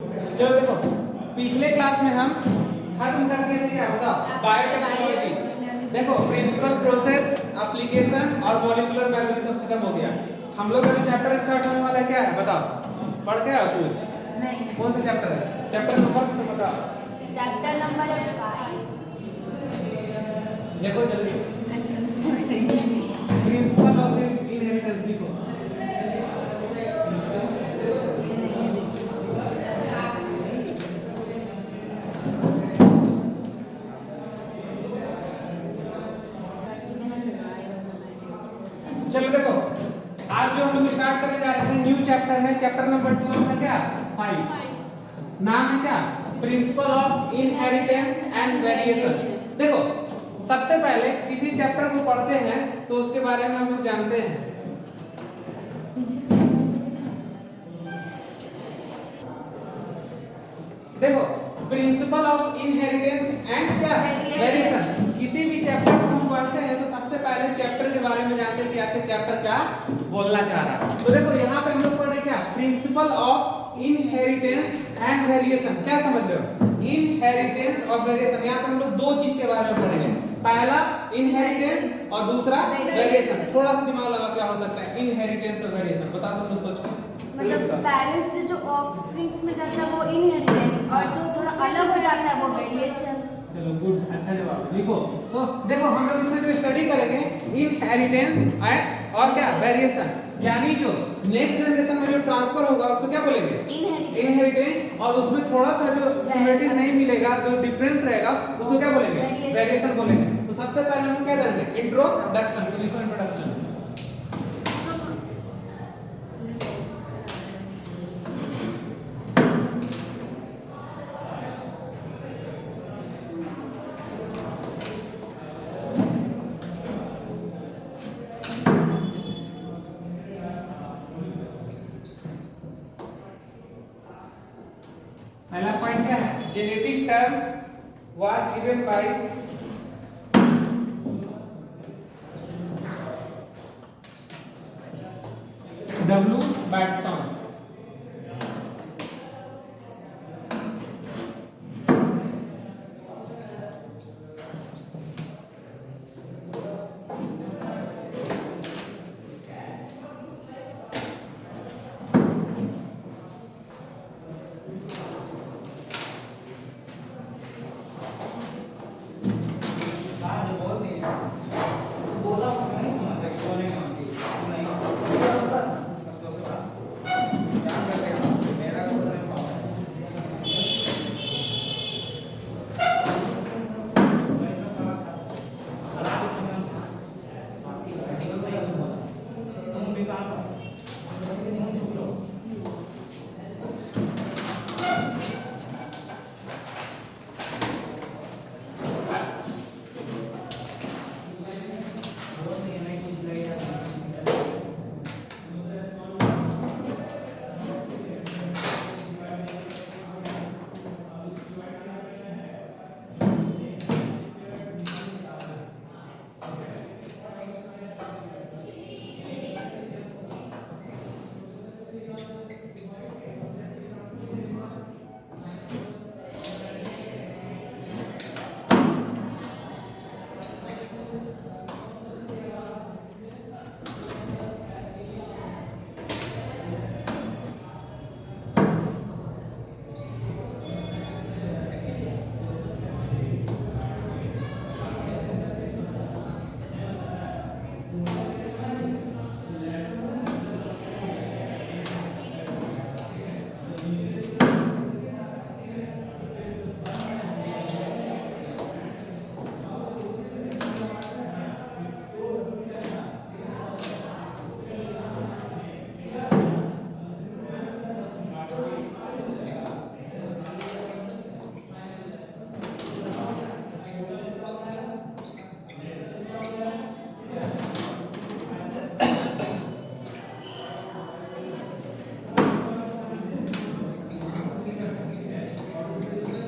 चलो देखो, पिछले क्लास में हम खत्म कर दिए थे क्या बताओ, बायोटेक्नोलॉजी। देखो प्रिंसिपल, प्रोसेस, एप्लीकेशन और मॉलिक्यूलर बायोलॉजी सब खत्म हो गया। हम लोग अभी चैप्टर स्टार्ट होने वाला है, क्या है बताओ, पढ़ के आओ कुछ? नहीं। कौन सा चैप्टर है? चैप्टर नंबर तो बताओ। Chapter number 5। देखो जल्दी, प्रिंसिपल ऑफ इनहेरिटेंस लिखो। चलो देखो, आज जो हम लोग स्टार्ट करने जा रहे हैं न्यू चैप्टर है, चैप्टर नंबर 12 का क्या 5 नाम है क्या, principle of inheritance and variation. देखो सबसे पहले किसी चैप्टर को पढ़ते हैं तो उसके बारे में हम लोग जानते हैं। देखो प्रिंसिपल ऑफ इनहेरिटेंस एंड क्या वेरिएशन, किसी भी चैप्टर को हम पढ़ते हैं तो सबसे पहले चैप्टर के बारे में जानते हैं कि आखिर चैप्टर क्या बोलना चाह रहा है। तो देखो यहाँ पे हम लोग पढ़ रहे क्या, principle of inheritance and variation. क्या समझ रहे हो, इनहेरिटेंस और वेरिएशन। यहाँ पे हम लोग दो चीज के बारे में पढ़ेंगे, पहला इनहेरिटेंस और दूसरा वेरिएशन। थोड़ा सा दिमाग लगा क्या हो सकता है इनहेरिटेंस और वेरिएशन, बताओ तुम लोग सोचो। मतलब पेरेंट्स से जो ऑफस्प्रिंग्स में जाता है वो इनहेरिटेंस और जो थोड़ा अलग हो जाता है वो वेरिएशन। चलो गुड, अच्छा जवाब लिखो। तो देखो हम लोग इसमें जो स्टडी करेंगे इनहेरिटेंस और क्या वेरिएशन, यानी जो नेक्स्ट जनरेशन में जो ट्रांसफर होगा उसको क्या बोलेंगे इनहेरिटेंस, और उसमें थोड़ा सा जो सिमिलरिटीज नहीं मिलेगा, जो डिफरेंस रहेगा उसको क्या बोलेंगे वेरिएशन बोलेंगे। तो सबसे पहले हम क्या करेंगे इंट्रोडक्शन, तो लिखो इंट्रोडक्शन। पहला पॉइंट क्या है, genetic term was given by W. Batson।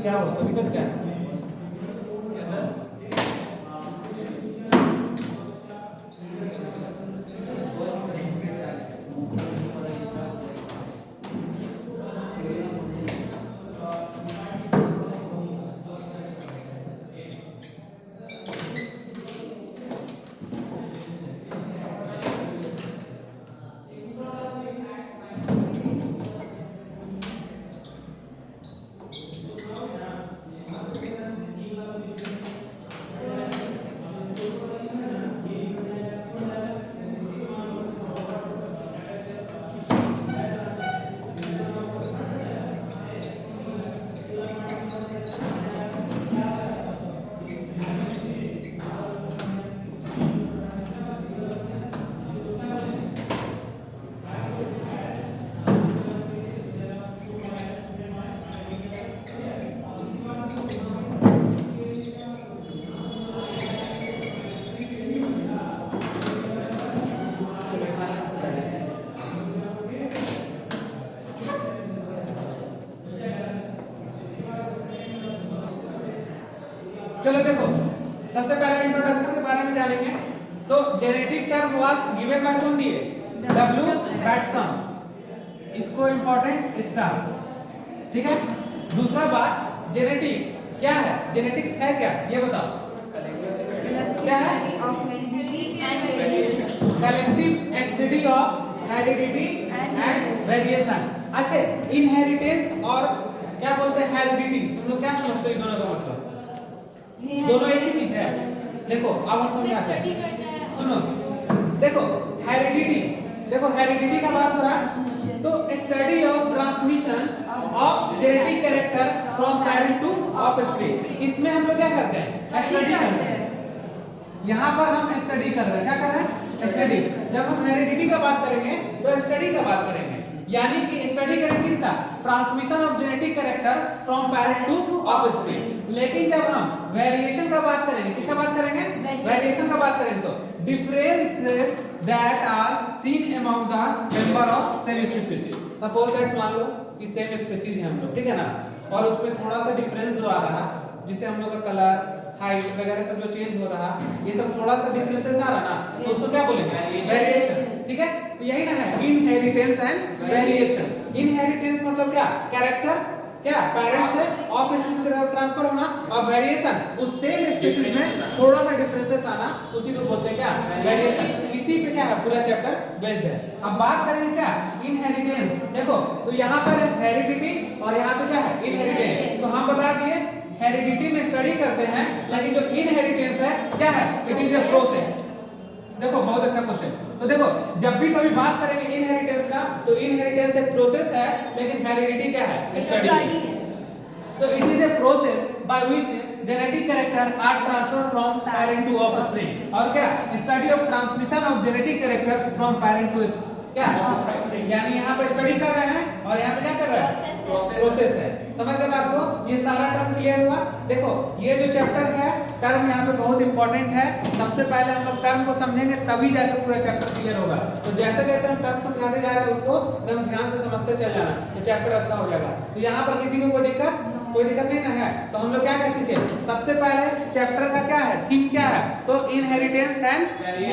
क्या हो दिक्कत क्या है? चलो देखो, सबसे पहले इंट्रोडक्शन के बारे में जानेंगे। तो genetic term was given by कौन दिए? W Bateson. इसको इंपॉर्टेंट स्टार, ठीक है। दूसरा बात, जेनेटिक क्या है? जेनेटिक्स है क्या, ये बताओ। क्या है? of heredity and variation. Collective study of heredity and variation. अच्छा, इनहेरिटेंस और क्या बोलते हैं हेरिडिटी, तुम लोग क्या समझते हो इन दोनों का मतलब? दोनों एक ही चीज है। देखो अब हम समझाते हैं, सुनो। देखो हेरिडिटी, देखो हेरिडिटी का बात हो रहा है, तो study of transmission of genetic character from parent to offspring. इसमें हम लोग क्या करते हैं? स्टडी करते हैं। यहाँ पर हम स्टडी कर रहे हैं, क्या कर रहे हैं? स्टडी। जब हम हेरिडिटी का बात करेंगे तो स्टडी का बात करेंगे, यानी कि स्टडी करेंगे किसका? Transmission of genetic character from parent to offspring. लेकिन जब हम वेरिएशन का बात करेंगे, किसका बात करेंगे? वेरिएशन का बात करेंगे, तो differences that are seen among the member of same species. Suppose that मान लो कि सेम स्पीशीज है हम लोग, ठीक है ना, और उसमें थोड़ा सा डिफरेंस जो आ रहा, जिससे हम लोग का कलर, हाइट वगैरह सब जो चेंज हो रहा, ये सब थोड़ा सा डिफरेंसेस आ रहा ना, तो उसको क्या बोलेंगे? वेरिएशन, ठीक है। तो यही ना है इनहेरिटेंस एंड वेरिएशन। इनहेरिटेंस मतलब क्या? कैरेक्टर क्या पेरेंट्स से ऑफस्प्रिंग की तरफ ट्रांसफर होना, और वेरिएशन उस सेम स्पीशीज में थोड़ा सा डिफरेंसेस आना, उसी को बोलते हैं क्या? वेरिएशन। इसी पे क्या है पूरा चैप्टर बेस्ड है। अब बात करेंगे क्या? इनहेरिटेंस। देखो तो यहाँ पर हेरिडिटी और यहाँ पे क्या है? इनहेरिटेंस। तो हम बता दिए हेरिडिटी में स्टडी करते हैं, लेकिन जो इनहेरिटेंस है क्या है? It is a process. देखो बहुत अच्छा क्वेश्चन। तो देखो जब भी कभी बात करेंगे इनहेरिटेंस का, तो इनहेरिटेंस एक प्रोसेस है, लेकिन हेरिडिटी क्या है? स्टडी है। तो it is a process by which genetic character are transferred from parent to offspring. और क्या? Study of transmission of genetic character from parent to क्या? ऑफस्प्रिंग। यानी यहाँ पे स्टडी कर रहे हैं और यहाँ पे क्या कर रहे हैं? प्रोसेस है। समझ गए बात को? ये सारा टर्म क्लियर हुआ। देखो ये जो चैप्टर है, टर्म यहाँ पे बहुत इंपॉर्टेंट है। सबसे पहले हम लोग टर्म को समझेंगे, तभी जाकर पूरा चैप्टर क्लियर होगा। तो जैसे जैसे हम टर्म समझाते जा रहे हैं, उसको एकदम ध्यान से समझते चल जाना, तो चैप्टर अच्छा हो जाएगा। तो यहाँ पर किसी को कोई दिक्कत नहीं ना है। तो हम लोग क्या क्या सीखे? सबसे पहले चैप्टर का क्या है? थीम क्या है? तो इनहेरिटेंस एंड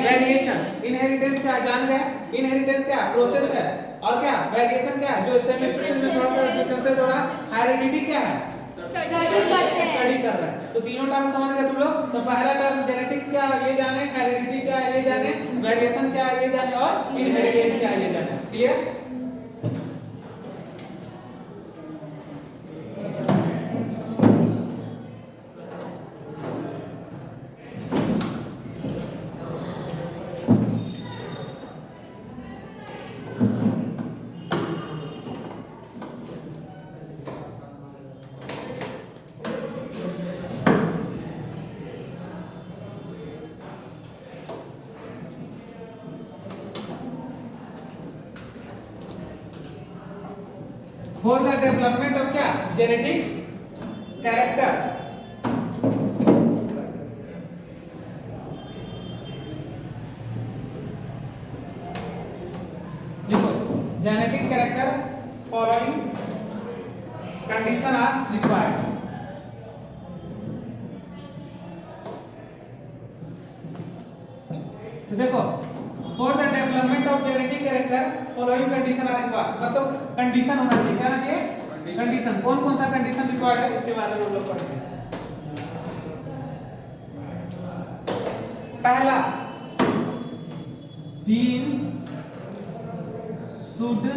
वेरिएशन। इनहेरिटेंस क्या जान गए? इनहेरिटेंस क्या? प्रोसेस है। और क्या? वेरिएशन क्या है? जो सेम स्पीशीज में थोड़ा सा डिफरेंसेस हो रहा है। हेरिडिटी क्या है? स्टडी कर रहे हैं। तो तीनों टर्म समझ गए तुम लोग? तो पहला टर्म जेनेटिक्स क्या है ये जाने, हेरिडिटी क्या है ये जाने, वेरिएशन क्या है ये जाने, और इनहेरिटेंस क्या है ये जाने। Clear? For the development of क्या? Genetic character. देखो genetic character following condition are required. तो देखो for the development of genetic character following condition are required, मतलब कंडीशन होना चाहिए। क्या होना चाहिए? कंडीशन। कौन कौन सा कंडीशन रिक्वायर्ड है इसके बारे में हम लोग पढ़ते हैं। पहला, जीन शुड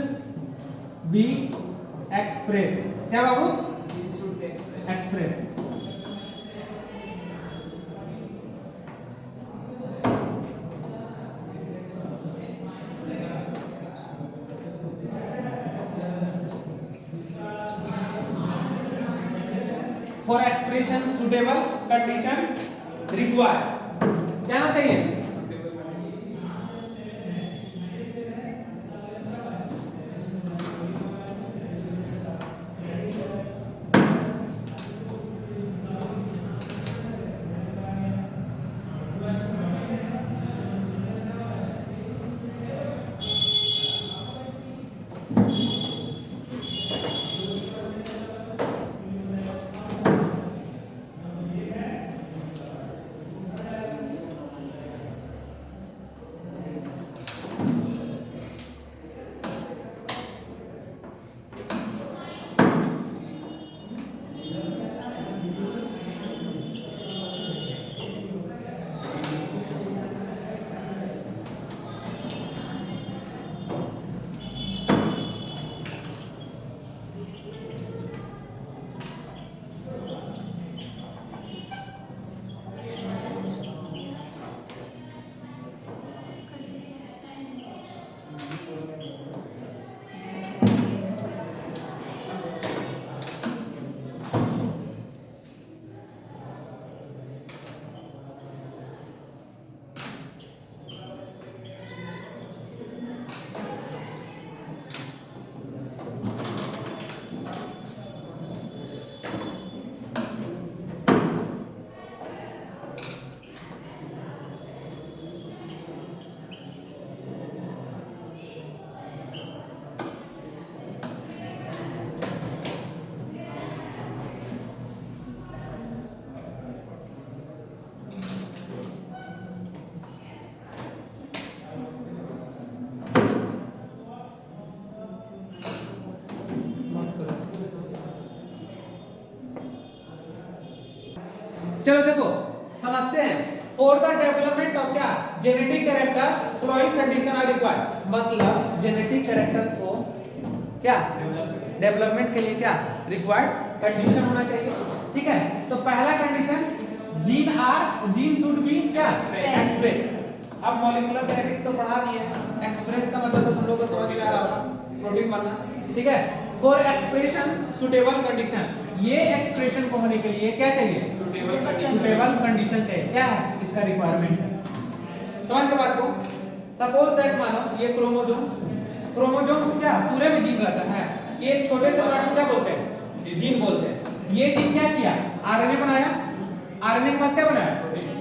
बी एक्सप्रेस। क्या बाबू? Gene should be express. For expression suitable condition required। क्या होना चाहिए? चलो देखो समझते हैं। फॉर द डेवलपमेंट ऑफ क्या genetic characters following condition are required, मतलब जेनेटिक कैरेक्टर्स को क्या डेवलपमेंट के लिए क्या रिक्वायर्ड कंडीशन होना चाहिए, ठीक है। तो पहला कंडीशन जीन शुड बी क्या एक्सप्रेस। अब मॉलिक्यूलर जेनेटिक्स तो पढ़ा दिए, एक्सप्रेस का मतलब तो तुम लोगों को समझ में आ रहा होगा, प्रोटीन बनना, ठीक है। फॉर एक्सप्रेशन सुटेबल कंडीशन, ये एक्सप्रेशन को होने के लिए क्या चाहिए सुटेबल कंडीशन चाहिए, क्या है इसका रिक्वायरमेंट है, समझ के बात को। सपोज दैट मानो ये क्रोमोसोम क्या पूरे में जीन रहता है, ये एक छोटे से पार्ट को क्या बोलते हैं जीन बोलते हैं। ये जीन क्या किया आरएनए बनाया, आरएनए के बाद क्या बनाया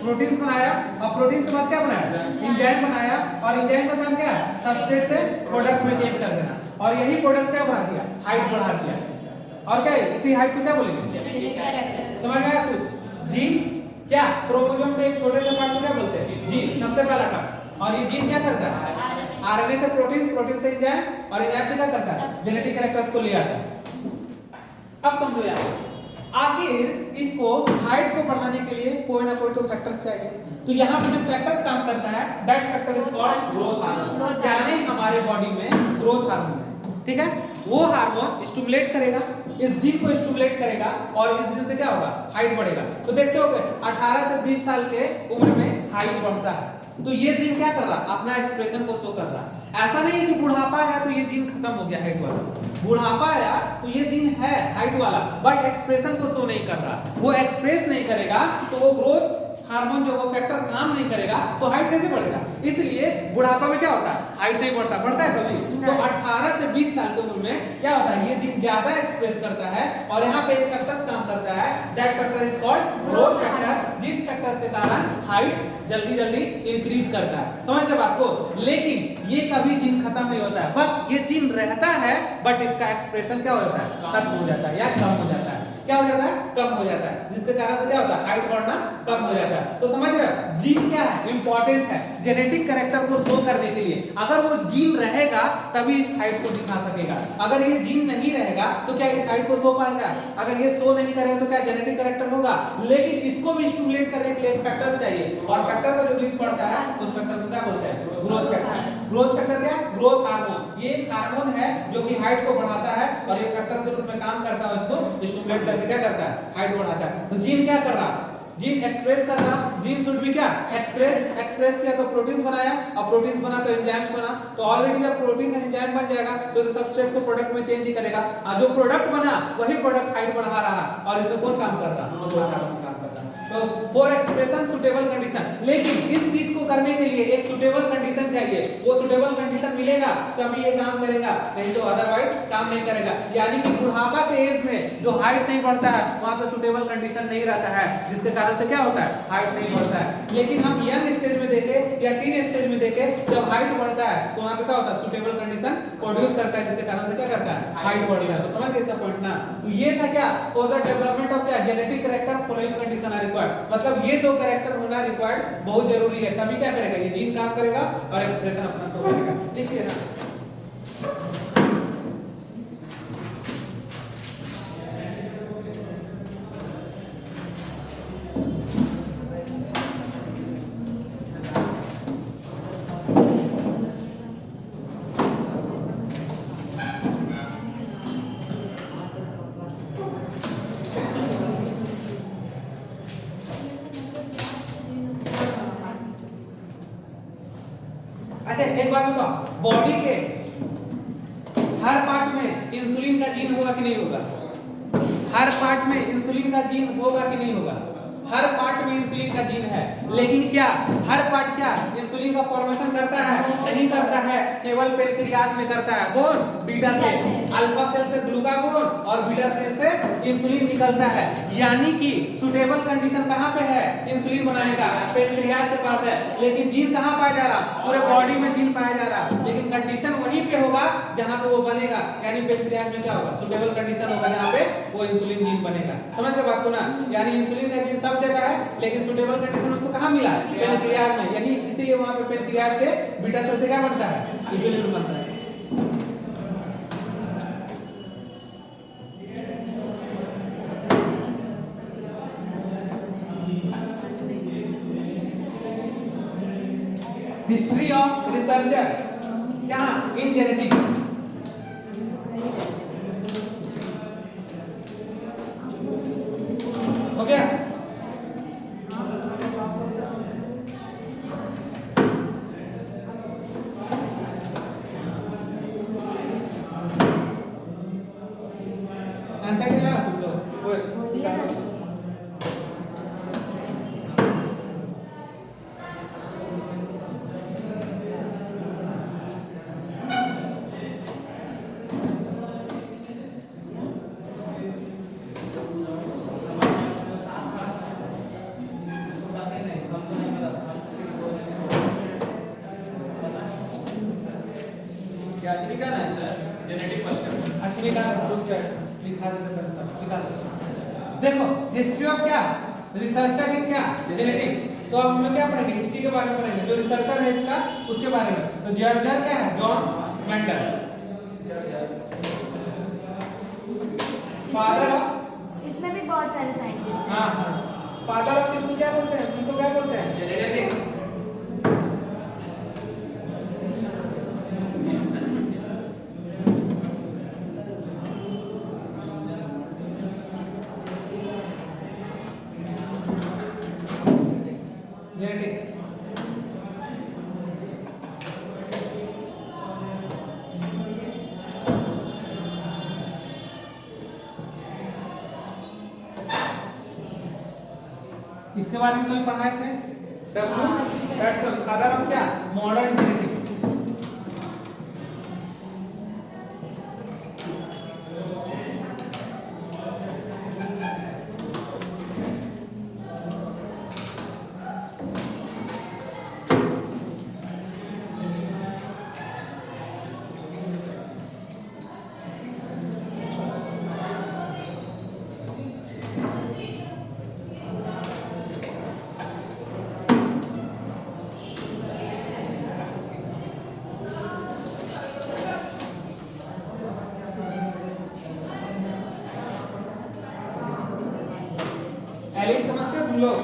प्रोटीन्स बनाया, और प्रोटीन के बाद क्या बनाया एंजाइम बनाया, और एंजाइम का काम क्या है सबस्ट्रेट से प्रोडक्ट में चेंज कर देना, और यही प्रोडक्ट क्या बना दिया हाइट बढ़ा दिया, और क्या है इसी हाइट को क्या बोलेंगे, समझ में आया कुछ। जीन क्या क्रोमोसोम के एक छोटे से पार्ट को क्या बोलते हैं जीन, सबसे पहला टर्म। और ये जीन क्या करता है आरएनए से प्रोटीन, प्रोटीन से एंजाइम, और एंजाइम से क्या करता है जेनेटिक कैरेक्टर्स को ले आता है। अब समझो यार, आखिर इसको हाइट को बढ़ाने के लिए कोई ना कोई तो फैक्टर्स चाहिए, तो यहाँ पे जो फैक्टर्स काम करता है that factor is called growth hormone, यानी हमारे बॉडी में ग्रोथ हार्मोन है, ठीक है। वो हार्मोन स्टिमुलेट करेगा, इस जीन को स्टिमुलेट करेगा, और इस जीन से क्या होगा हाइट बढ़ेगा। तो देखते हो 18 से 20 साल के उम्र में हाइट बढ़ता है, तो ये जीन क्या कर रहा अपना एक्सप्रेशन को शो कर रहा। ऐसा नहीं है कि बुढ़ापा आया तो ये जीन खत्म हो गया हाइट वाला, बुढ़ापा आया तो ये जीन है हाइट वाला बट एक्सप्रेशन को शो नहीं कर रहा, वो एक्सप्रेस नहीं करेगा तो वो ग्रोथ हार्मोन जो वो फैक्टर काम नहीं करेगा तो हाइट कैसे बढ़ेगा। इसलिए बुढ़ापा में क्या होता है हाइट नहीं बढ़ता, बढ़ता है कभी तो 18 से 20 साल की उम्र में क्या होता है ये जीन ज्यादा एक्सप्रेस करता है, और यहाँ पे एक फैक्टर्स काम करता है that factor is called growth factor, जिस फैक्टर्स के कारण हाइट जल्दी जल्दी इंक्रीज करता है, समझ गए बात को। लेकिन ये कभी जीन खत्म नहीं होता है, बस ये जीन रहता है बट इसका एक्सप्रेशन क्या हो जाता है खत्म हो जाता है या कम हो जाता है, क्या हो जाता है कम हो जाता है, जिसके कारण से क्या होता है हाइट बढ़ना कम हो जाता है। तो समझ रहे हो जीन क्या है इंपॉर्टेंट है जेनेटिक कैरेक्टर को शो करने के लिए, अगर वो जीन रहेगा तभी इस हाइट को दिखा सकेगा, अगर ये जीन नहीं रहेगा तो क्या इस हाइट को शो पाएगा, अगर ये शो नहीं करेगा तो क्या जेनेटिक कैरेक्टर होगा। लेकिन इसको भी स्टिमुलेट करने के लिए फैक्टर्स चाहिए, और फैक्टर का जो लिंक पड़ता है उस फैक्टर को क्या बोलते हैं ग्रोथ फैक्टर। ग्रोथ फैक्टर क्या ग्रोथ हार्मोन, ये एक हार्मोन है जो कि हाइट को बढ़ाता है, और ये फैक्टर के रूप में काम करता है, उसको स्टिमुलेट करके क्या करता है हाइट बढ़ाता है। तो जीन क्या कर रहा जीन एक्सप्रेस करना, जीन शुड भी क्या एक्सप्रेस किया तो प्रोटीन बनाया, और प्रोटीन बना तो एंजाइम्स बना, तो ऑलरेडी जब प्रोटीन से एंजाइम बन जाएगा तो उसे सबस्ट्रेट को प्रोडक्ट में चेंज ही करेगा, और जो प्रोडक्ट बना वही प्रोडक्ट हाइट बढ़ा रहा, और इसमें कौन काम कर रहा तो फॉर एक्सप्रेशन सुटेबल कंडीशन। लेकिन इस चीज को करने के लिए एक सुटेबल कंडीशन चाहिए, वो सुटेबल कंडीशन मिलेगा तभी ये काम करेगा, नहीं तो अदरवाइज काम नहीं करेगा। यानी कि बुढ़ापा के एज में जो हाइट नहीं बढ़ता है वहां पे सुटेबल कंडीशन नहीं रहता है, जिसके कारण से क्या होता है हाइट नहीं बढ़ता है। लेकिन हम यंग स्टेज में देखें या टीन स्टेज में देखें जब हाइट बढ़ता है तो वहां पे क्या होता है सुटेबल कंडीशन प्रोड्यूस करता है, जिसके कारण से क्या करता है हाइट बढ़ेगा। तो समझ गए इतना पॉइंट ना। तो ये था क्या फॉर द डेवलपमेंट ऑफ क्या genetic character following condition are required, मतलब ये दो कैरेक्टर होना रिक्वायर्ड बहुत जरूरी है, तभी क्या करेगा ये जीन काम करेगा और एक्सप्रेशन अपना शो करेगा। देखिए ना अच्छा एक बात बताओ, बॉडी के हर पार्ट में इंसुलिन का जीन होगा कि नहीं होगा, हर पार्ट में इंसुलिन का जीन होगा कि नहीं होगा, हर पार्ट में इंसुलिन का जीन है। लेकिन क्या हर पार्ट क्या इंसुलिन का फॉर्मेशन करता है नहीं करता है, केवल पेनक्रियाज में करता है, कौन बीटा सेल, अल्फा सेल से ग्लूकागोन और बीटा सेल से इंसुलिन निकलता है। यानी कि सुटेबल कंडीशन कहां पे है इंसुलिन बनाने का पेनक्रियाज के पास है, लेकिन जीन कहां पाया जा रहा पूरे बॉडी में जीन पाया जा रहा, लेकिन कंडीशन वहीं पे होगा जहां पे वो बनेगा, यानी पेनक्रियाज में क्या होगा सुटेबल कंडीशन होगा जहां पे वो इंसुलिन जीन बनेगा। समझ गए बात को ना, यानी इंसुलिन का जीन सब जगह है लेकिन सुटेबल कंडीशन उसको कहां मिला पेनक्रियाज में, यही इसीलिए वहां पे पेनक्रियाज के बीटा सेल से क्या बनता है इंसुलिन बनता है। हिस्ट्री ऑफ रिसर्चर क्या इन जेनेटिक्स। हो गया। आंसर दिला तुम लोग बोलिए ना। क्या लिखा ना सर जेनेटिक कल्चर एक्चुअली का रुक जाए लिखा देते लिखा देखो हिस्ट्री ऑफ क्या रिसर्चर इन क्या जेनेटिक्स। तो अब हम लोग क्या पढ़ेंगे हिस्ट्री के बारे में पढ़ेंगे जो रिसर्चर है इसका उसके बारे में। तो जर्जर क्या है जॉन मेंडल फादर ऑफ इसमें भी बहुत सारे साइंटिस्ट हैं। हाँ हाँ फादर ऑफ इसको क्या बोलते हैं उनको क्या बोलते हैं जेनेटिक्स जेनेटिक्स। इसके बारे में कल पढ़ाए थे डब्ल्यू फादर ऑफ क्या मॉडर्न जेनेटिक्स। एलिन समझते हो तुम लोग।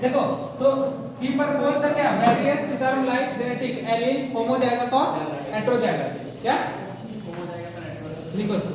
देखो तो की पर पोस्ट है क्या various term like genetic allele homozygous और हेटेरोजाइगस क्या लिखो सर।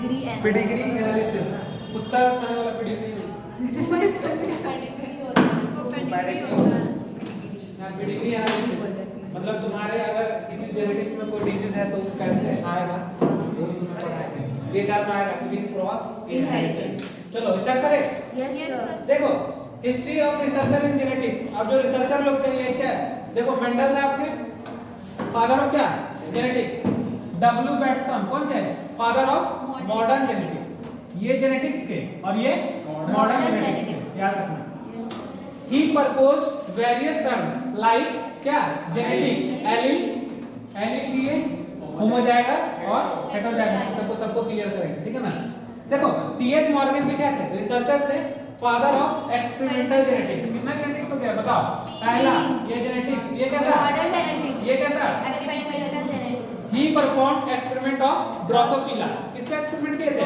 पेडिग्री एनालिसिस, कुत्ता खाने वाला पेडिग्री नहीं, पेडिग्री एनालिसिस मतलब तुम्हारे अगर किसी जेनेटिक्स में कोई डिजीज है तो वो कैसे आएगा वो तुम्हें पढ़ाएंगे। ये टर्म आएगा क्रिस क्रॉस इनहेरिटेंस। चलो स्टार्ट करें। Yes sir. देखो history of researcher in genetics. अब जो रिसर्चर लोग थे ये क्या है, देखो मेंडल साहब थे फादर ऑफ क्या जेनेटिक्स, डब्ल्यू बैटसन कौन थे फादर ऑफ मॉडर्न जेनेटिक्स, ये जेनेटिक्स के और ये मॉडर्न जेनेटिक्स याद रखना। ही प्रपोज्ड वेरियस टर्म लाइक क्या जेनेटिक एलील, एलील दिए होमोजाइगस और हेटेरोजाइगस, सबको क्लियर करेंगे ठीक है ना। देखो टीएच मॉर्गन भी क्या थे रिसर्चर थे, फादर ऑफ एक्सपेरिमेंटल जेनेटिक्स। कितना जेनेटिक्स हो गया बताओ, पहला ये जेनेटिक्स, ये कैसा मॉडर्न जेनेटिक्स, ये कैसा experimental genetics. He performed experiment of drosophila, किस पे एक्सपेरिमेंट किए थे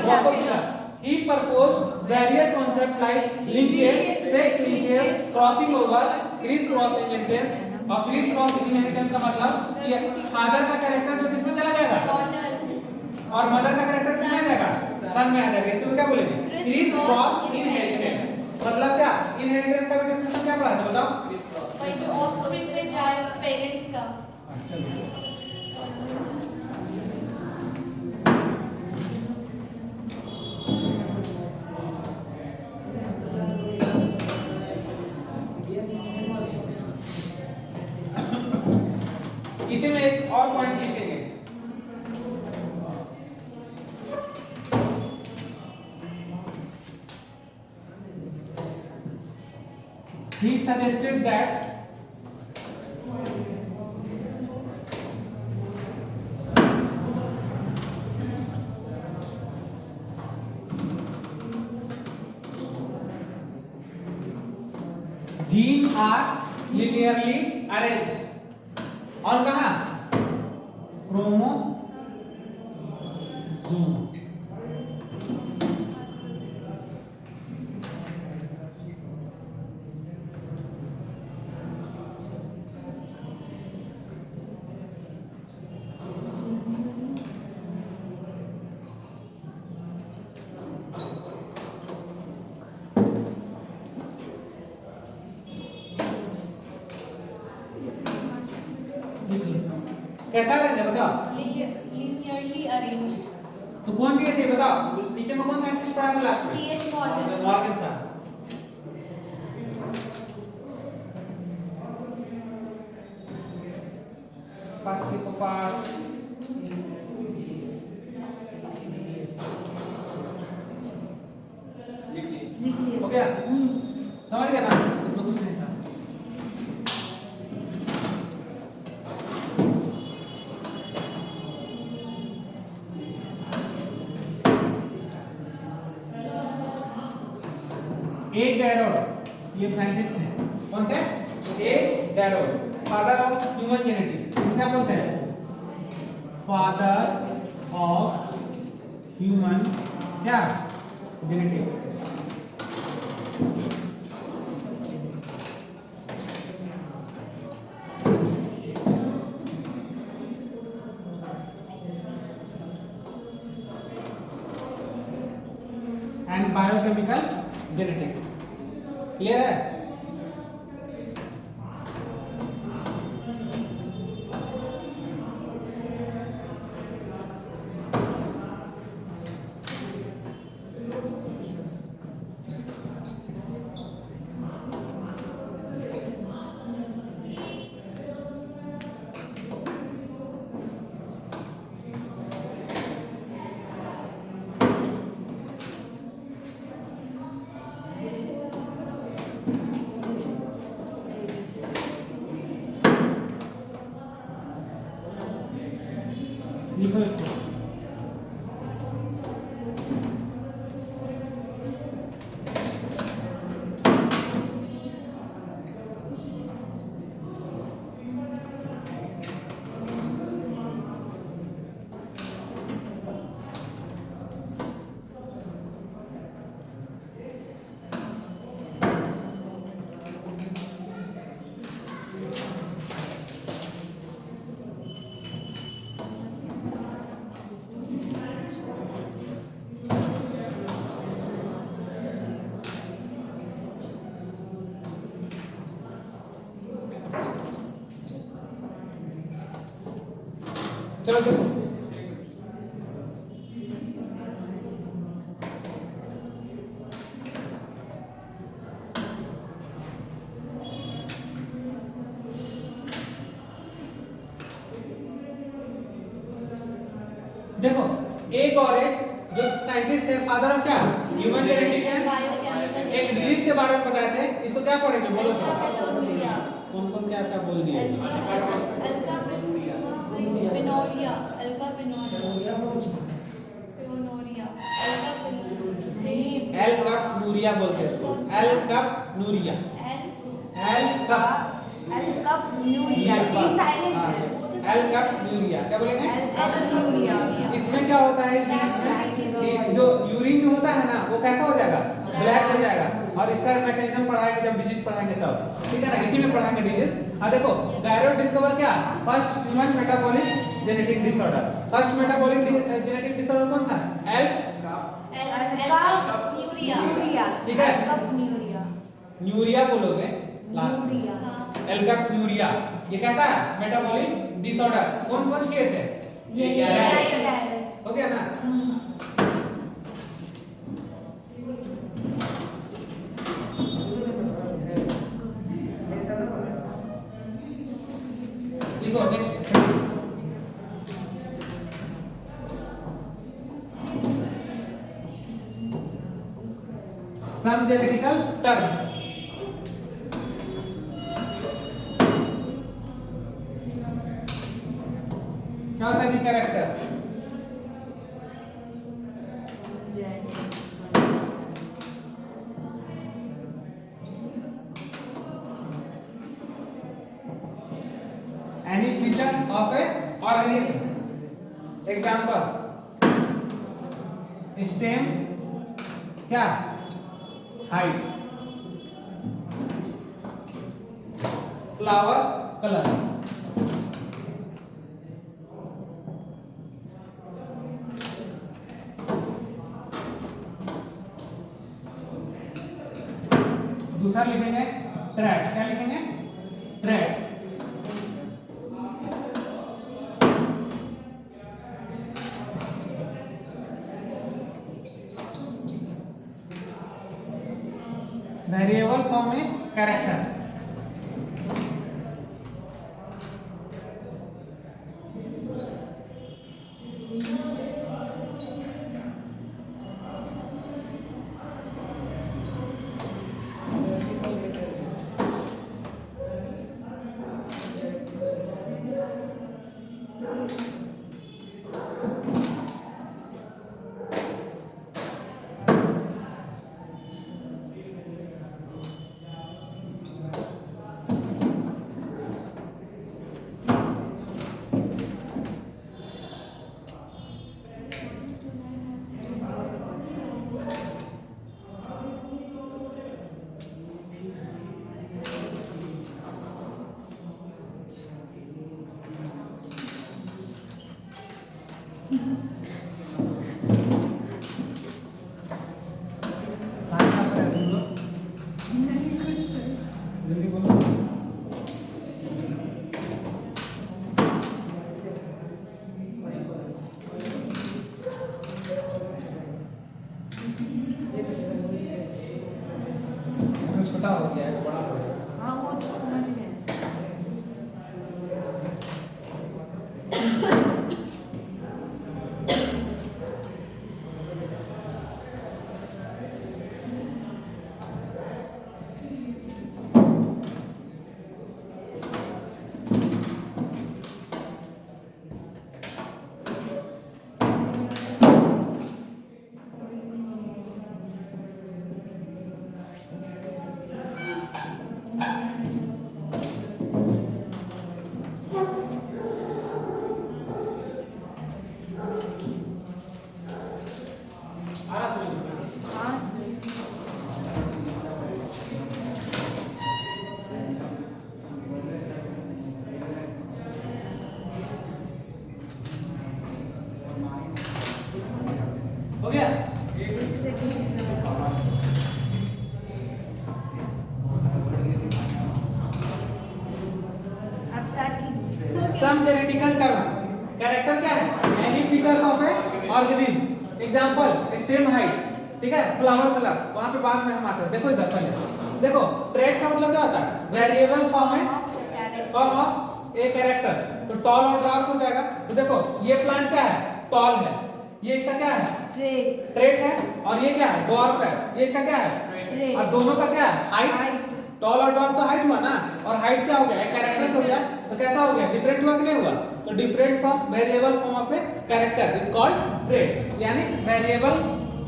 drosophila. He proposed various concept like linkage, sex linkage, crossing over, criss cross inheritance. और क्रिस क्रॉस इनहेरिटेंस का मतलब ये फादर का कैरेक्टर जो किसमें चला जाएगा और मदर का कैरेक्टर किसमें आ जाएगा सन में आ जाएगा। इसको क्या बोलेंगे क्रिस क्रॉस इनहेरिटेंस। मतलब क्या इनहेरिटेंस का भी डेफिनेशन क्या पढ़ा था बताओ, भाई जो ऑफस्प्रिंग में जाए पेरेंट्स का। इसी में एक और पॉइंट लिखेंगे, he suggested that genes are linearly arranged और कहा क्रोमोसोम। कैसा अरेंज है बताओ, लिनियरली अरेंज्ड। तो कौन दिए थे बताओ, नीचे में कौन साइंटिस्ट पढ़ा था लास्ट में टीएच मॉर्गन। मॉर्गन साहब। फास्ट को फास्ट हो गया, समझ गया ना, इसमें कुछ नहीं था। ए गैरोड ये साइंटिस्ट थे, कौन थे ए गैरोड, फादर ऑफ ह्यूमन जेनेटिक। क्या बोलते हैं फादर ऑफ ह्यूमन क्या genetic. And biochemical genetics. Clear है। चलो देखो देखो एक और एक जो साइंटिस्ट थे फादर ऑफ क्या ह्यूमन जेनेटिक है बायोकेमिकल एक डिजीज के बारे में बताए थे इसको क्या पढ़ेंगे बोलो क्या पेटोनिया कौन कौन क्या क्या बोल दिए एल्का पेनोरिया एल्का पेनोरिया पेनोरिया एल्का नहीं एल कप नूरिया बोलते हैं इसको एल कप नूरिया एल कप alkaptonuria T silent है एल कप नूरिया क्या बोलेंगे एल कप न्यूरिया इसमें क्या होता है इस disease में कि जो यूरिन जो होता है ना वो कैसा हो जाएगा ब्लैक हो जाएगा और इसका मैकेनिज्म पढ़ाएंगे जब डिजीज पढ़ाएंगे तब ठीक है ना इसी में पढ़ाएंगे डिजीज देखो गायरो डिस्कवर क्या first human metabolic genetic disorder first metabolic genetic disorder कौन था एल एल्का न्यूरिया न्यूरिया ठीक है। एल कप न्यूरिया न्यूरिया बोलोगे लास्ट में न्यूरिया एल्काप्यूरिया ये कैसा है मेटाबॉलिक डिसऑर्डर कौन कौन किए थे ये हो गया ना लिखो नेक्स्ट some genetical terms क्या होता है जी character any features of a organism example stem क्या height flower color दूसरा लिखेंगे ट्रैक क्या लिखेंगे ट्रैक वेरिएबल फॉर्म में कैरेक्टर जल्दी बोलो छोटा हो गया है बड़ा हो गया हाँ वो तो समझ गए हाँ सर हो गया एक सेकंड सर आप स्टार्ट कीजिए some genetical terms character organism. Example stem height, ठीक है, फ्लावर कलर, वहां पे बाद में हम आते हैं। देखो इधर पहले देखो, ट्रेट का मतलब क्या होता है? Variable form of A characters. तो टॉल और ड्वार्फ हो जाएगा। तो देखो ये प्लांट क्या है? टॉल है। ये इसका क्या है? ट्रेट है। और ये क्या है? ड्वार्फ है। ये इसका क्या है? और दोनों का क्या है? हाइट। टॉल और ड्वार्फ तो हाइट हुआ ना, और हाइट क्या हो गया? एक कैरेक्टर्स हो गया। तो कैसा हो गया? डिफरेंट हुआ कि नहीं हुआ? तो different form, variable form of a character is called trait, यानी variable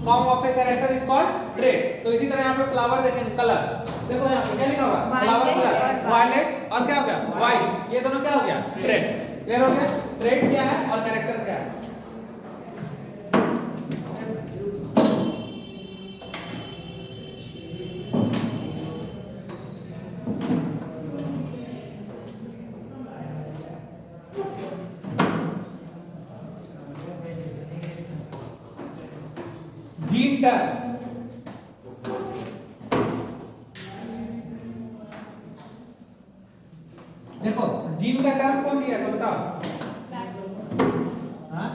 form of a character is called trait. तो इसी तरह यहाँ पे फ्लावर देखेंगे, कलर देखो यहाँ पे क्या लिखा हुआ है? फ्लावर कलर वायलेट और क्या हो गया? वाइट। ये दोनों क्या हो गया? ट्रेट। क्लियर हो गया? ट्रेट क्या है और कैरेक्टर क्या है? जीन टर्म, देखो जीन का टर्म कौन दिया तो बताओ? हाँ?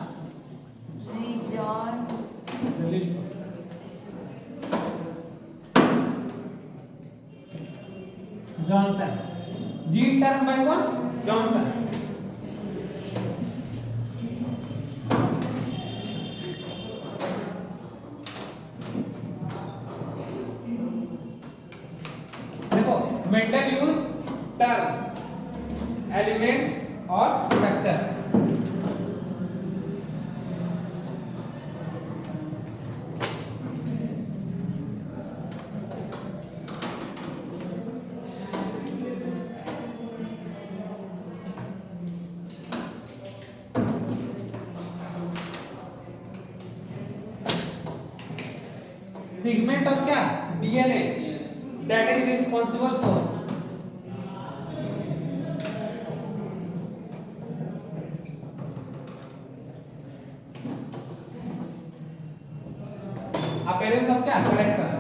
जॉनसन। जीन टर्म बाय कौन? जॉनसन। देखो मेंडल यूज टर्म, एलिमेंट और फैक्टर। सेगमेंट ऑफ क्या? DNA that is responsible for appearance of क्या? characters।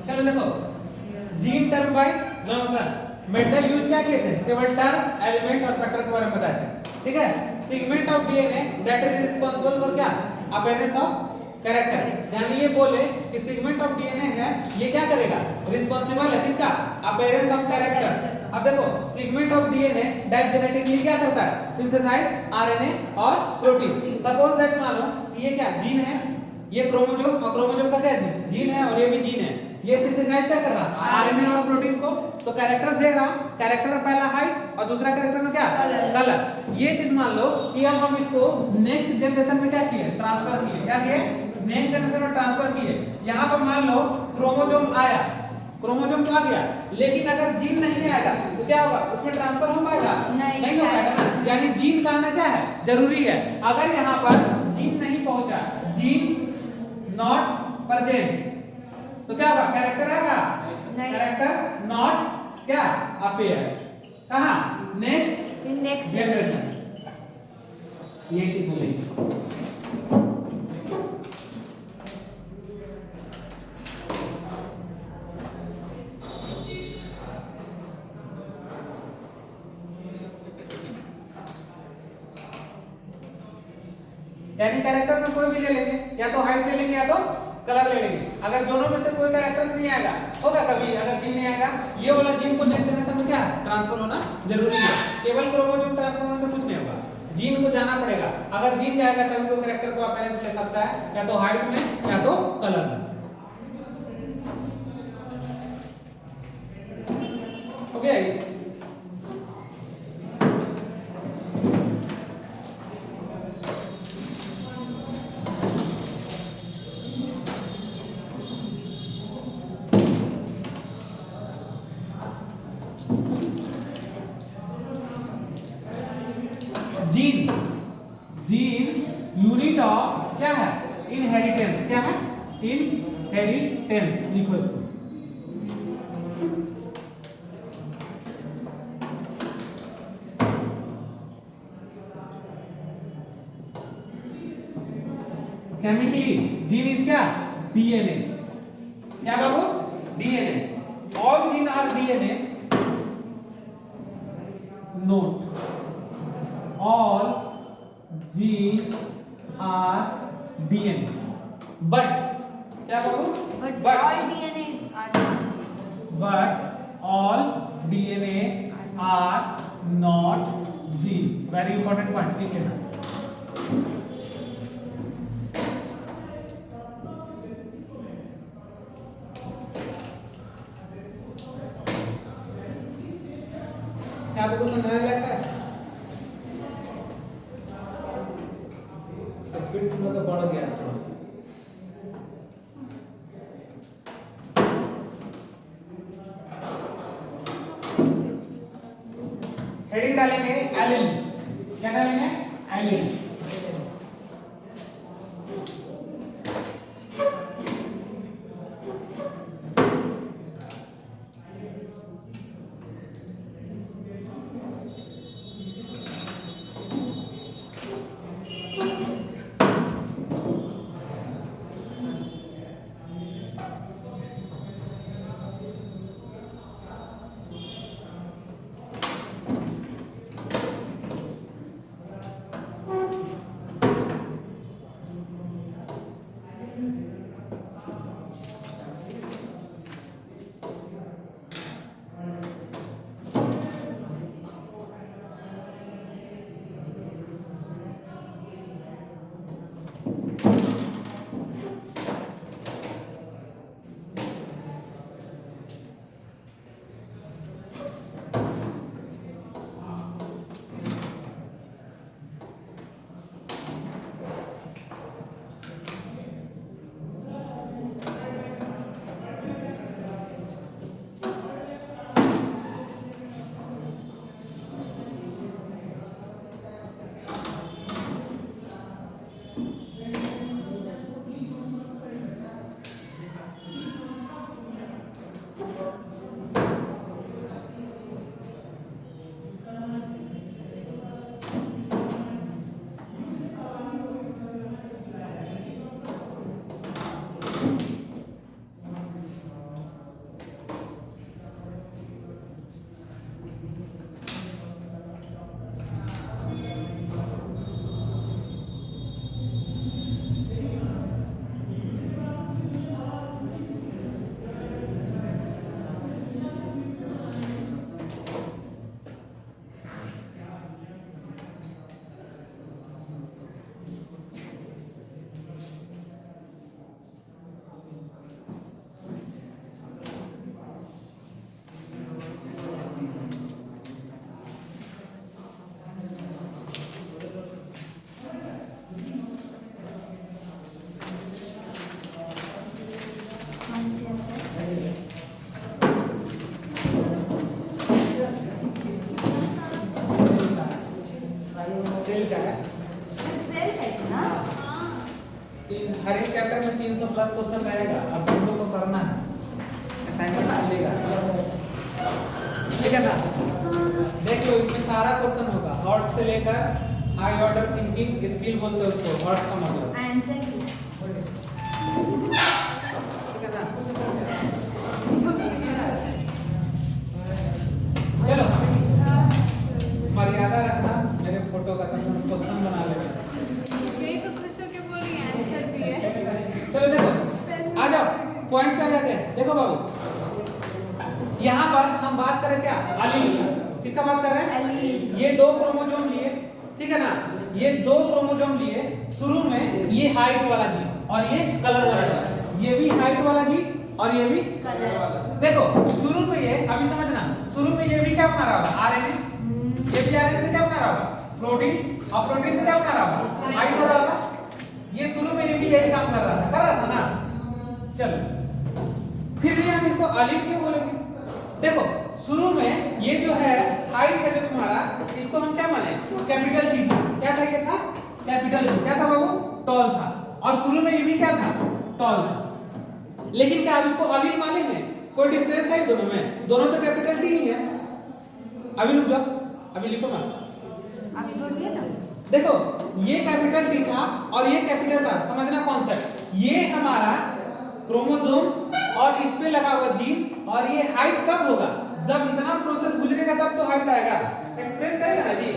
चलो देखो, gene term by Johnson. Mendel use क्या किए थे? केवल टर्म, एलिमेंट और फैक्टर के बारे में बताए थे। ठीक है, segment of DNA that is responsible for क्या? Appearance of character. यानी ये बोले कि सेगमेंट ऑफ डीएनए है, ये क्या करेगा, रिस्पांसिबल है किसका, अपीयरेंस ऑफ कैरेक्टर। अब देखो segment of DNA direct genetically क्या करता है, सिंथेसाइज आरएनए और प्रोटीन। सपोज दैट मान लो ये क्या जीन है, ये क्रोमोसोम और क्रोमोसोम का क्या जीन है और ये भी जीन है, ये सिंथेसाइज क्या कर रहा आरएनए और प्रोटीन को। तो कैरेक्टर्स दे रहा, कैरेक्टर में पहला हाइट और दूसरा कैरेक्टर में क्या कलर। ये चीज मान लो कि अब हम इसको नेक्स्ट जनरेशन में क्या किए, ट्रांसफर किए, क्या किए, नेक्स्ट जनरेशन में ट्रांसफर किए। यहां पर मान लो क्रोमोसोम आया, क्रोमोसोम तो आ गया, लेकिन अगर जीन नहीं आएगा तो क्या होगा, उसमें ट्रांसफर हो पाएगा, नहीं हो पाएगा ना। यानी जीन का आना क्या है, जरूरी है। अगर यहाँ पर जीन नहीं पहुंचा, जीन नॉट प्रेजेंट, तो क्या होगा, कैरेक्टर आएगा, कैरेक्टर नॉट क्या अपीयर, कहां, नेक्स्ट जनरेशन। ये चीज बोलेंगे। यानी कैरेक्टर में कोई भी ले लेंगे, या तो हाइट ले लेंगे या तो कलर ले लेंगे। अगर दोनों में से कोई कैरेक्टर्स नहीं आएगा, होगा कभी, अगर जीन नहीं आएगा, ये वाला जीन को नेक्स्ट जनरेशन में क्या ट्रांसफर होना जरूरी है। केवल क्रोमोसोम ट्रांसफर होने से कुछ नहीं होगा, जीन को जाना पड़ेगा। अगर जीन जाएगा तभी वो कैरेक्टर को अपीयरेंस ले सकता है, या तो हाइट में या तो कलर में। Okay gene, gene unit of क्या है, इनहेरिटेंस। क्या है, इनहेरिटेंस, लिखो इसको। केमिकली जीन इज क्या, डीएनए। क्या बाबू, DNA. All gene are DNA, note all gene are DNA, but क्या बाबू, but all DNA are but all DNA are not gene। very important point, ठीक है ना। क्या आपको समझाने लगता है, स्पीड तुम लोग का बढ़ गया। हेडिंग डालेंगे एलिल, क्या डालेंगे, एलिल। एलील क्या है? सिर्फ सेल है ना? हाँ हर एक चैप्टर में 300 प्लस क्वेश्चन रहेगा, अब तुम लोग को करना है, असाइनमेंट मिलेगा, ठीक है ना? देख लो इसमें सारा क्वेश्चन होगा, हॉर्स से लेकर हाई ऑर्डर थिंकिंग स्किल बोलते हैं उसको, हॉर्स का मतलब, आंसर ठीक है ना? चलो मर्यादा रखना, मेरे फोटो का तो क्वेश्चन बना लेंगे। यही तो खुश होके बोल रही है, आंसर भी है। चलो देखो आ जाओ पॉइंट पे आ जाते हैं। देखो बाबू यहाँ पर हम बात करें क्या, अलील, किसका बात कर रहे हैं? अलील। ये दो क्रोमोसोम लिए, ठीक है ना? ये दो क्रोमोसोम लिए, शुरू में ये हाइट वाला जीन और ये कलर वाला जीन, ये भी हाइट वाला जीन और ये भी कलर वाला। देखो शुरू में ये, अभी समझना, शुरू में ये भी क्या बना रहा होगा? आरएनए, ये भी आरएनए से क्या बना रहा होगा? प्रोटीन, और प्रोटीन से क्या बना रहा होगा? हाइट हो रहा होगा। ये शुरू में ये भी यही काम कर रहा था ना? चलो फिर भी हम इसको अलील क्यों बोलेंगे? देखो शुरू में ये जो है हाइट है जो तुम्हारा, इसको हम क्या माने? कैपिटल टी था। क्या था? ये था कैपिटल टी। क्या था बाबू? टॉल था। और शुरू में ये भी क्या था? टॉल था। लेकिन क्या आप इसको अलील मानेंगे? कोई डिफरेंस है दोनों में? दोनों तो कैपिटल टी ही है। अभी रुक जाओ, अभी लिखो ना, आप बोलिए ना। देखो ये कैपिटल टी था और ये कैपिटल था, समझना कॉन्सेप्ट। ये हमारा क्रोमोसोम और इस पे लगा हुआ जीन, और ये हाइट कब होगा? जब इतना प्रोसेस गुजरेगा तब तो हाइट आएगा, एक्सप्रेस करेगा ना जी।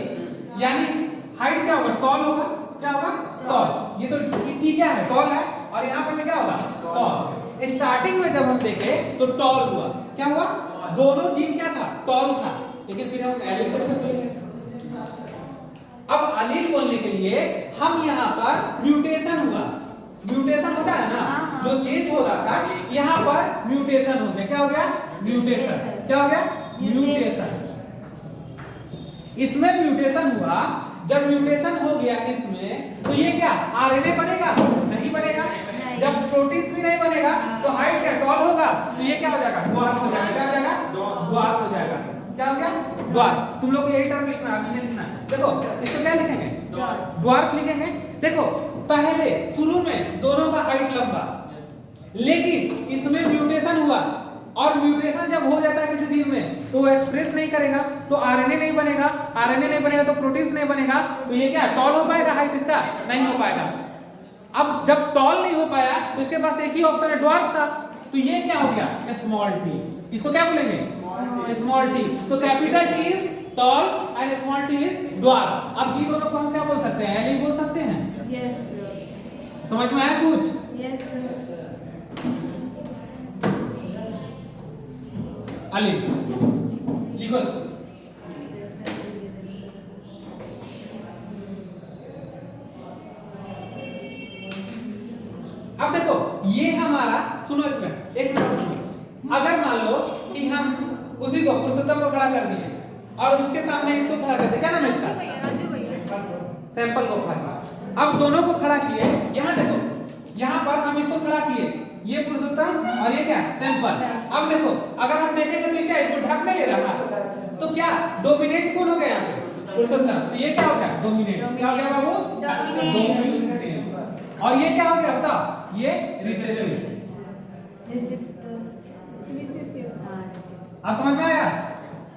यानी हाइट क्या होगा? टॉल होगा। क्या होगा? टॉल। ये तो टी क्या है? टॉल है। और यहाँ पे क्या होगा? टॉल। स्टार्टिंग में जब हम देखे तो टॉल हुआ। क्या हुआ? दोनों जीन क्या था? टॉल था। लेकिन फिर हम एलील कैसे बोलेंगे? अब अलील बोलने के लिए हम यहाँ पर म्यूटेशन हुआ, म्यूटेशन होता है ना, जो चेंज हो रहा था, यहाँ पर म्यूटेशन हो गया। क्या हो गया? म्यूटेशन। क्या हो गया? म्यूटेशन। इसमें म्यूटेशन हुआ। जब म्यूटेशन हो गया इसमें, तो ये क्या आरएनए बनेगा? नहीं बनेगा। जब प्रोटीन्स भी नहीं बनेगा तो हाइट क्या? टॉल होगा। तो ये क्या हो जाएगा? ड्वार्फ हो जाएगा। क्या हो जाएगा? ड्वार्फ हो जाएगा। क्या हो गया? ड्वार्फ। तुम लोग यही टर्म लिखना, अभी नहीं लिखना। देखो इसको क्या लिखेंगे? ड्वार्फ लिखेंगे। देखो पहले शुरू में दोनों का हाइट लंबा, लेकिन इसमें म्यूटेशन हुआ, और म्यूटेशन जब हो जाता है किसी जीन में तो वो एक्सप्रेस नहीं करेगा, तो आरएनए नहीं बनेगा। आरएनए नहीं बनेगा तो प्रोटीन्स नहीं बनेगा। तो ये क्या टॉल हो पाएगा? हाइट इसका नहीं हो पाएगा। अब जब टॉल नहीं हो पाया तो इसके पास एक ही ऑप्शन है, ड्वार्फ था। तो ये क्या हो गया? Small T. इसको क्या बोलेंगे? Small T. तो capital T is tall and small T is dwarf. अब ये दोनों को हम क्या बोल सकते हैं? एलील बोल सकते हैं। यस। समझ में आया कुछ? यस। अलील लिखो। अब देखो ये हमारा, सुनो एक मिनट सुनो। अगर मान लो कि हम उसी को पुरुषोत्तम को खड़ा कर दिए और उसके सामने इसको खड़ा कर दिए, क्या नाम है इसका? राजू भैया सैंपल को खड़ा किया। अब दोनों को खड़ा किए, यहाँ देखो, यहाँ पर हम इसको खड़ा किए, ये पुरुषोत्तम और ये क्या? सैंपल। अब देखो अगर हम देखेंगे तो ये क्या इसको ढक नहीं ले रहा, तो क्या डोमिनेट कौन हो गया यहाँ पे? पुरुषोत्तम। तो ये क्या हो गया? डोमिनेट। क्या हो गया बाबू? डोमिनेट। और ये क्या हो गया बताओ? ये रिसेसिव। आप समझ में आया?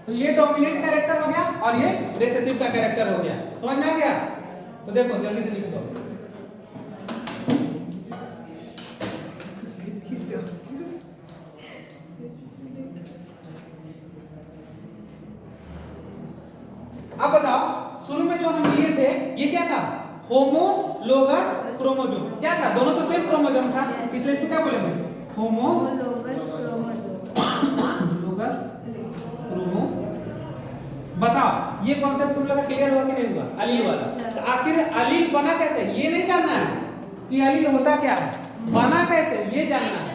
तो ये डोमिनेंट कैरेक्टर हो गया और ये रिसेसिव का कैरेक्टर हो गया। समझ में आ गया? तो देखो जल्दी से लिख दो। अब बताओ शुरू में जो हम लिए थे ये क्या था? Homologous chromosome. क्या था? दोनों तो सेम क्रोमोसोम था, इसलिए इसको क्या बोलेंगे? Homologous chromosome. लोगस क्रोमो। बताओ ये कॉन्सेप्ट तुम लोग का क्लियर हुआ कि नहीं हुआ? अलील वाला। तो आखिर अलील बना कैसे ये नहीं जानना है कि अलील होता क्या है, बना कैसे ये जानना है,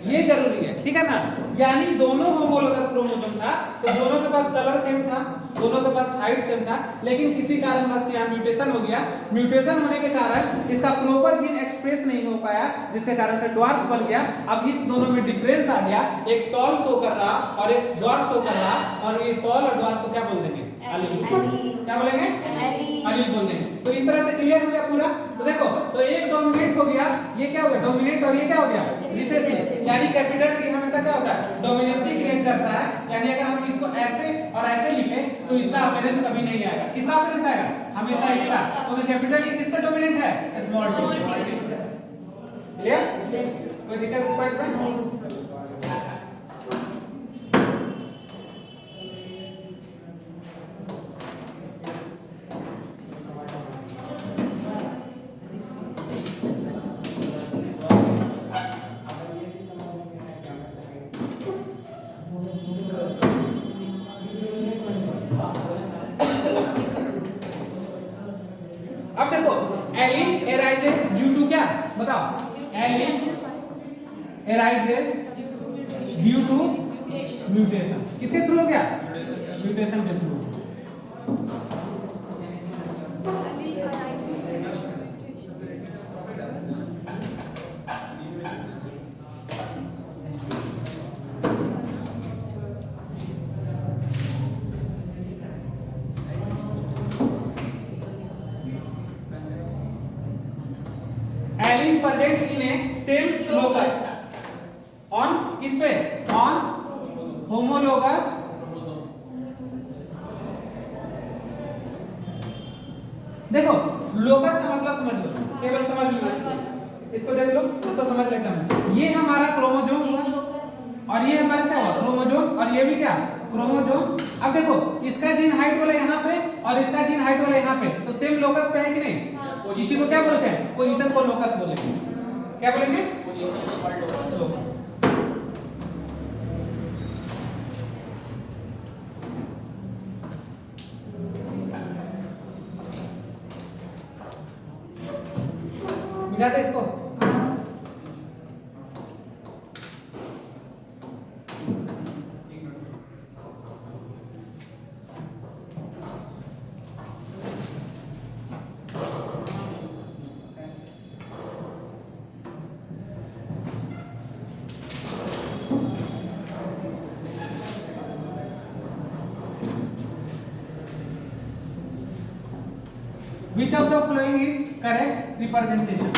ये जरूरी है। ठीक है ना? यानी दोनों होमोलोगस क्रोमोसोम था, तो दोनों के पास कलर सेम था, दोनों के पास हाइट सेम था, लेकिन किसी कारणवश यहाँ म्यूटेशन हो गया। म्यूटेशन होने के कारण इसका प्रॉपर जीन एक्सप्रेस नहीं हो पाया, जिसके कारण से ड्वार्फ बन गया। अब इस दोनों में डिफरेंस आ गया, एक टॉल शो कर रहा और एक ड्वार्फ शो कर रहा, और ये टॉल और ड्वार्फ को क्या बोल देंगे? अलील। क्या बोलेंगे? एलील। एलील बोल देंगे। तो इस तरह से क्लियर हो गया पूरा। तो देखो, तो एक डोमिनेंट हो गया, ये क्या हो गया? डोमिनेंट, और ये क्या हो गया? रिसेसिव। यानी कैपिटल टी हमेशा क्या होता है? डोमिनेंसी क्रिएट करता है। यानी अगर हम इसको ऐसे और ऐसे लिखें तो इसका अपीयरेंस कभी नहीं आएगा। किसका अपीयरेंस आएगा? हमेशा इसका। तो कैपिटल टी किसका डोमिनेंट है? Small T. क्लियर? कोई दिक्कत इस पॉइंट में? अब देखो, एलील एराइजेस ड्यू टू क्या? बताओ। Allele arises due to mutation. किसके थ्रू हो गया? म्यूटेशन के through. Allele present in a same locus on किस पे? ऑन होमोलोगस देखो, लोकस का मतलब समझ लो, केवल समझ लो इसको, देख लो, इसको समझ लेते हैं। ये हमारा क्रोमोसोम हुआ और ये हमारा क्या हुआ? क्रोमोसोम, और ये भी क्या? क्रोमोसोम। अब देखो, इसका जीन हाइट वाला यहाँ पे और इसका जीन हाइट वाला यहाँ पे, तो सेम लोकस पे है कि नहीं? इसी को क्या बोलते हैं? पोजीशन को लोकस बोलेंगे। क्या बोलेंगे? लोकस। मिटाते इसको। Which of the following is correct representation?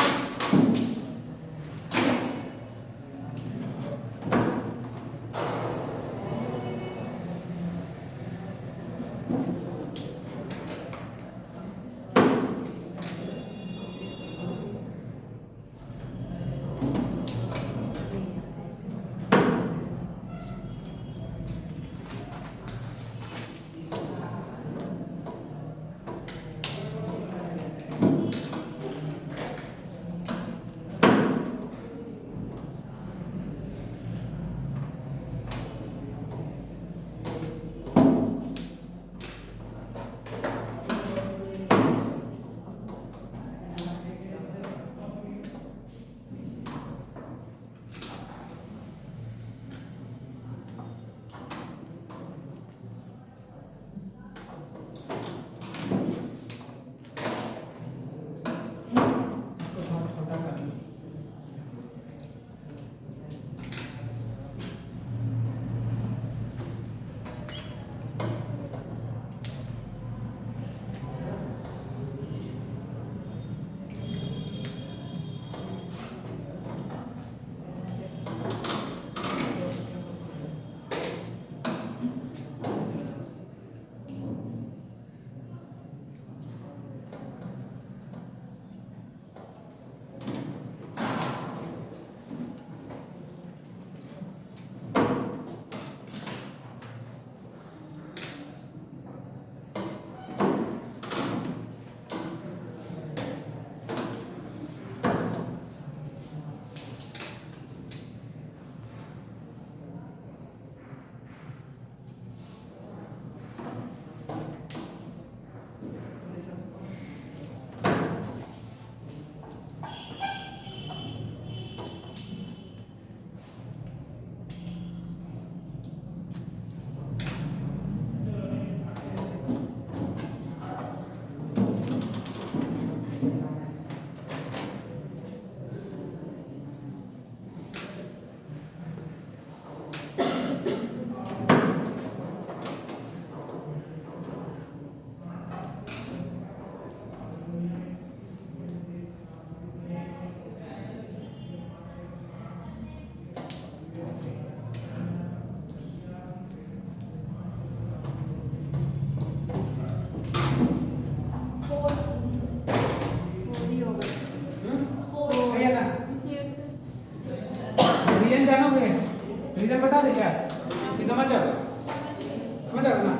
समझ जाओ ना?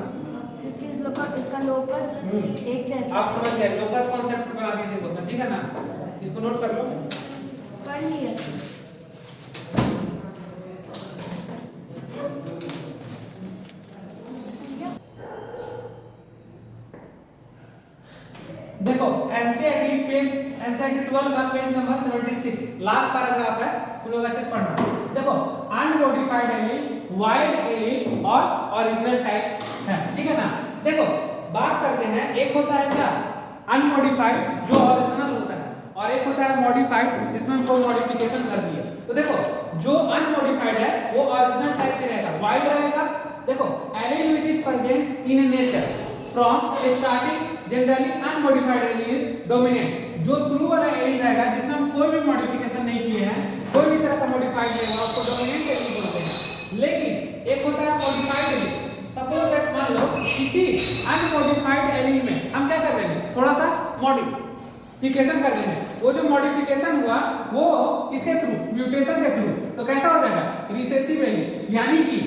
क्योंकि इसका लोकस एक जैसा आप समझ गए, लोकस कॉन्सेप्ट बना दीजिए क्वेश्चन, ठीक है ना? इसको नोट कर लो। पढ़ लिया। देखो एनसीईआरटी 12 का पेज नंबर 76 लास्ट पैराग्राफ है, तुम लोग अच्छे से पढ़ना। देखो अनमॉडिफाइड एलील, वाइल्ड एलील और ओरिजिनल टाइप है, ठीक है ना? देखो बात करते हैं, एक होता है क्या अनमॉडिफाइड जो ओरिजिनल होता है, और एक होता है मॉडिफाइड जिसमें कोई मॉडिफिकेशन कर दिया। तो देखो जो अनमॉडिफाइड है वो ओरिजिनल टाइप के रहेगा, वाइल्ड रहेगा। देखो allele which is present in nature from starting generally unmodified allele is dominant. जो शुरू वाला एलील रहेगा जिसमें हम कोई भी मॉडिफिकेशन नहीं किए हैं, कोई भी तरह का मॉडिफाइड नहीं हुआ, उसको डोमिनेंट एलील बोलते हैं। लेकिन एक होता है मॉडिफाइड एलील। सपोज दैट मान लो किसी अनमॉडिफाइड एलील में हम क्या कर रहे हैं, थोड़ा सा मॉडिफिकेशन कर देंगे। वो जो मॉडिफिकेशन हुआ वो किसके थ्रू, म्यूटेशन के थ्रू, तो कैसा हो जाएगा रिसेसिव एलील। यानी कि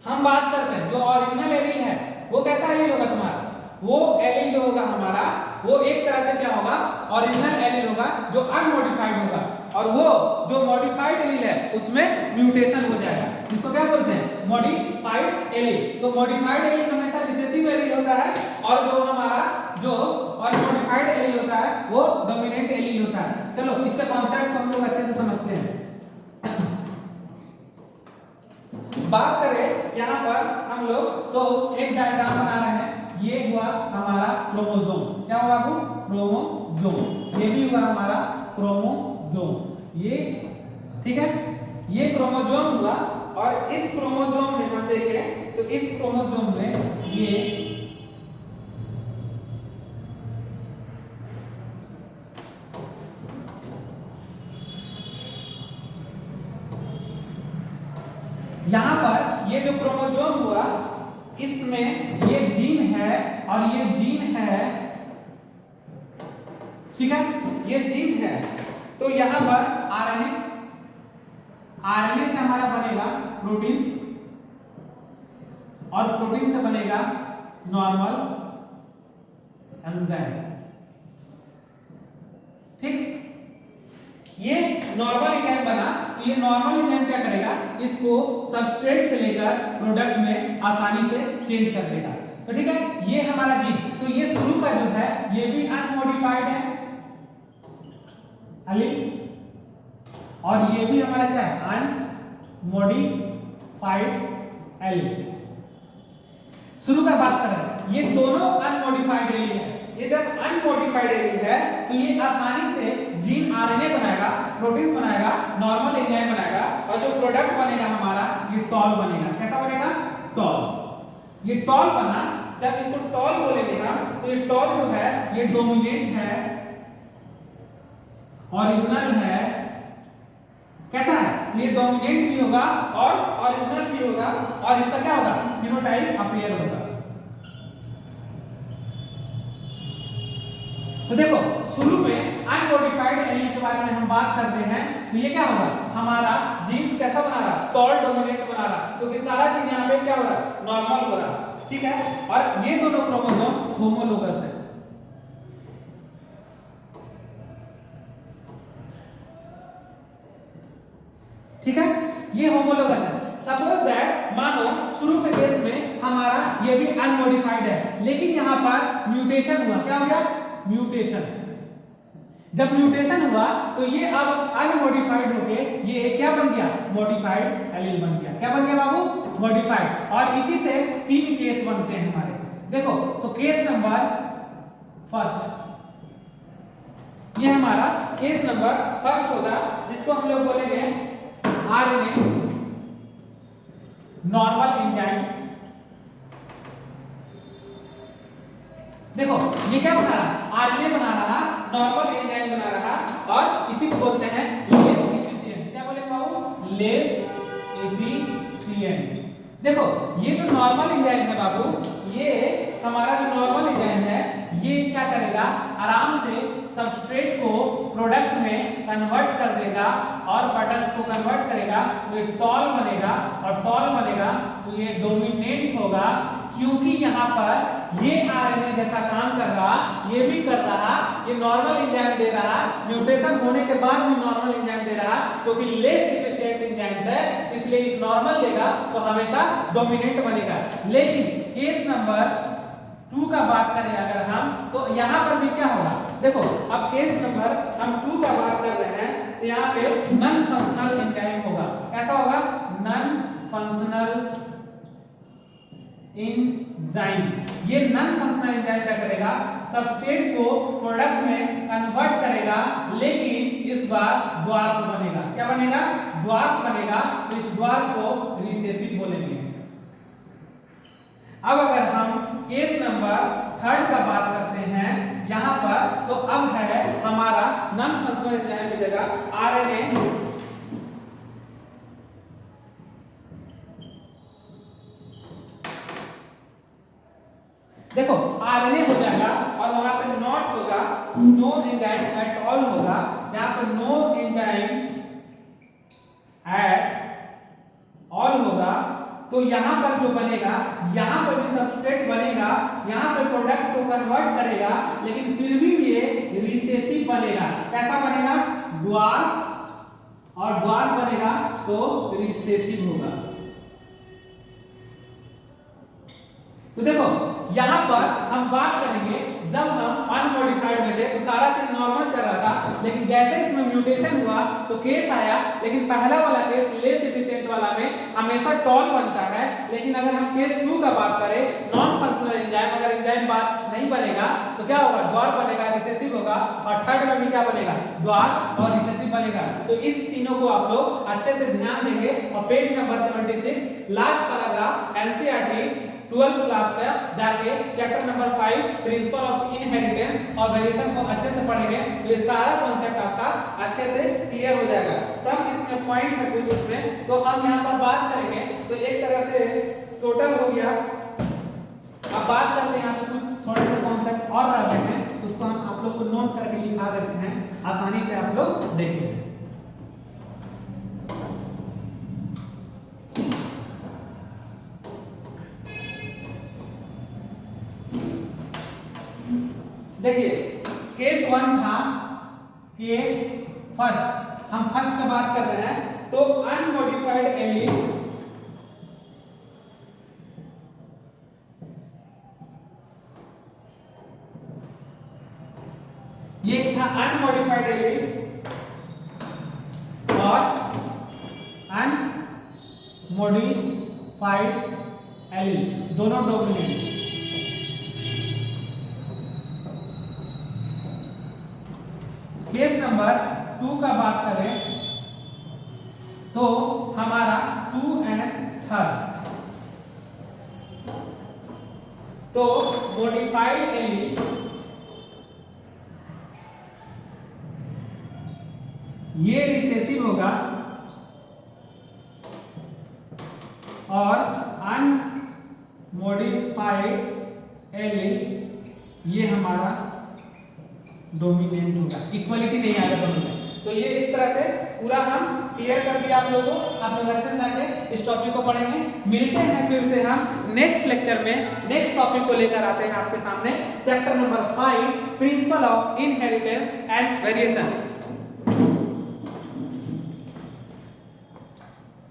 हम बात करते हैं जो ओरिजिनल एलील है वो कैसा एलील होगा तुम्हारा, वो एलील जो होगा हमारा वो एक तरह से क्या होगा, ओरिजिनल एलील होगा जो अनमॉडिफाइड होगा, और वो जो मॉडिफाइड एलील है उसमें म्यूटेशन हो जाएगा, जिसको क्या बोलते हैं मॉडिफाइड एलील। तो मॉडिफाइड एलील हमेशा रिसेसिव एलील होता है, और जो हमारा जो अनमॉडिफाइड एलील होता है वो डोमिनेंट एलील होता है। चलो इसके कॉन्सेप्ट को हम लोग अच्छे से समझते हैं। बात करें यहाँ पर हम लोग तो एक डायग्राम बना रहे हैं। ये हुआ हमारा क्रोमोसोम, क्या होगा वो क्रोमोसोम, ये भी हुआ हमारा क्रोमोसोम, ये ठीक है, ये क्रोमोसोम हुआ। और इस क्रोमोसोम में हम देखें तो इस क्रोमोसोम में ये यहां पर ये जो क्रोमोसोम हुआ इसमें ये जीन है और ये जीन है, ठीक है, ये जीन है। तो यहां पर आरएनए से हमारा बनेगा प्रोटीन्स, और प्रोटीन से बनेगा नॉर्मल एंजाइम, ठीक। ये नॉर्मल एंजाइम बना, तो ये नॉर्मल एंजाइम क्या करेगा, इसको सबस्ट्रेट से लेकर प्रोडक्ट में आसानी से चेंज कर देगा। तो ठीक है, ये हमारा जीन, तो ये शुरू का जो है ये भी अनमॉडिफाइड है एलील, और ये भी हमारा क्या है अनमॉडिफाइड एलील। शुरू का बात कर रहे हैं, ये दोनों अनमॉडिफाइड एलील है। ये जब अनमॉडिफाइड एलील है तो ये आसानी से जीन आरएनए बनाएगा, प्रोटीन्स बनाएगा, नॉर्मल एंजाइम बनाएगा, और जो प्रोडक्ट बनेगा हमारा ये टॉल बनेगा। कैसा बनेगा, टॉल। ये टॉल बना, जब इसको टॉल बोलेंगे हम तो ये टॉल जो है ये डोमिनेंट है, ओरिजिनल है। कैसा है, ये डोमिनेंट भी होगा और ओरिजिनल भी होगा, और इसका क्या होगा फिनोटाइप अपीयर होगा। तो देखो शुरू में अनमॉडिफाइड एलील के बारे में हम बात करते हैं, तो ये क्या होगा हमारा जीन्स कैसा बना रहा, टॉल डोमिनेंट बना रहा, क्योंकि सारा चीज यहाँ पे क्या हो रहा है नॉर्मल हो रहा, ठीक है। और ये दोनों क्रोमोसोम होमोलोगस है, ठीक है, ये होमोलोगस है। सपोज दैट मानो शुरू के केस में हमारा ये भी अनमॉडिफाइड है, लेकिन यहाँ पर म्यूटेशन हुआ, क्या हो गया म्यूटेशन। जब म्यूटेशन हुआ तो ये अब अनमॉडिफाइड होके ये क्या बन गया, मॉडिफाइड एलील बन गया। क्या बन गया बाबू, मॉडिफाइड। और इसी से 3 केस बनते हैं हमारे। देखो तो केस नंबर फर्स्ट, ये हमारा केस नंबर फर्स्ट होगा, जिसको हम लोग बोलेंगे आरएनए नॉर्मल एंजाइम। देखो ये क्या बना रहा, आरएनए बना रहा, नॉर्मल एंजाइम बना रहा, और इसी को बोलते हैं लेस एफिशिएंट। क्या बोलेंगे बाबू, लेस एफिशिएंट। देखो ये जो नॉर्मल एंजाइम है बाबू, ये हमारा जो नॉर्मल एंजाइम है ये क्या करेगा, आराम से सबस्ट्रेट को प्रोडक्ट में कन्वर्ट कर देगा और प्रोडक्ट को कन्वर्ट करेगा तो ये टॉल बनेगा, और टॉल बनेगा तो ये डोमिनेंट होगा, क्योंकि यहाँ पर ये आरएनए जैसा काम कर रहा, ये भी कर रहा, ये नॉर्मल एंजाइम दे रहा, म्यूटेशन होने के बाद भी नॉर्मल एंजाइम दे रहा, क्योंकि लेस एफिशिएंट एंजाइम है इसलिए नॉर्मल देगा तो हमेशा डोमिनेंट बनेगा। लेकिन केस नंबर 2 का बात करें अगर हम, तो यहाँ पर भी क्या होगा, देखो अब केस नंबर हम 2 का बात कर रहे हैं तो यहाँ पे नॉन फंक्शनल एंजाइम होगा। कैसा होगा, नॉन फंक्शनल एंजाइम। ये नॉन फंक्शनल एंजाइम क्या करेगा, सबस्ट्रेट को प्रोडक्ट में कन्वर्ट करेगा, लेकिन इस बार ड्वार्फ बनेगा। क्या बनेगा, ड्वार्फ बनेगा, तो इस ड्वार्फ को रिसेसिव बोलेंगे। अब अगर हम केस नंबर 3 का बात करते हैं यहाँ पर, तो अब है हमारा नॉन फंक्शनल एंजाइम की जगह आरएनए देखो आरएनए हो जाएगा और वहां पे नॉट होगा, नो एंजाइम एट ऑल होगा, यहाँ पे नो एंजाइम एट ऑल होगा। तो यहाँ पर जो बनेगा, यहाँ पर भी सबस्ट्रेट बनेगा, यहाँ पर प्रोडक्ट को कन्वर्ट करेगा, लेकिन फिर भी ये रिसेसिव बनेगा। कैसा बनेगा, ड्वार्फ, और ड्वार्फ बनेगा तो रिसेसिव होगा। तो देखो यहाँ पर हम बात करेंगे, जब हम अनमॉडिफाइड में थे तो सारा चीज नॉर्मल चल रहा था, लेकिन जैसे इसमें म्यूटेशन हुआ तो केस आया, लेकिन पहला वाला केस लेस एफिशिएंट वाला में हमेशा टॉल बनता है। लेकिन अगर हम केस 2 का बात करें, नॉन फंक्शनल एंजाइम, अगर एंजाइम बात नहीं बनेगा तो क्या होगा, ड्वार्फ बनेगा, रिसेसिव होगा, और थर्ड में भी क्या बनेगा, ड्वार्फ और रिसेसिव बनेगा। तो इस तीनों को आप लोग अच्छे से ध्यान देंगे, और page number 76 last paragraph NCERT 12th class का जाके chapter number 5 principle of inheritance और वेरिएशन को अच्छे से पढ़ेंगे तो ये सारा कॉन्सेप्ट आपका अच्छे से क्लियर हो जाएगा। सब इसमें पॉइंट है कुछ उसमें, तो हम यहाँ पर बात करेंगे। तो एक तरह से टोटल हो गया। अब बात करते हैं यहाँ पे कुछ थोड़े से कॉन्सेप्ट और रह गए हैं, उसको हम आप लोग को नोट करके लिखा देते हैं, आसानी से आप लोग देखेंगे। देखिए केस 1 था, केस फर्स्ट, हम फर्स्ट का बात कर रहे हैं। तो अनमॉडिफाइड एलील ये था अनमॉडिफाइड एलील और अनमॉडिफाइड एलील दोनों डोमिनेंट। केस नंबर 2 का बात करें तो हमारा 2 and 3, तो मॉडिफाइड एलील ये रिसेसिव होगा और अनमॉडिफाइड एलील ये हमारा डोमिनेंट होगा। इक्वलिटी नहीं आएगा दोनों में। तो ये इस तरह से पूरा हम क्लियर कर दिया आप लोगों को। आप लोग अच्छे से जाके इस टॉपिक को पढ़ेंगे। मिलते हैं फिर से हम नेक्स्ट लेक्चर में, नेक्स्ट टॉपिक को लेकर आते हैं आपके सामने, chapter number 5 principle of inheritance and variation.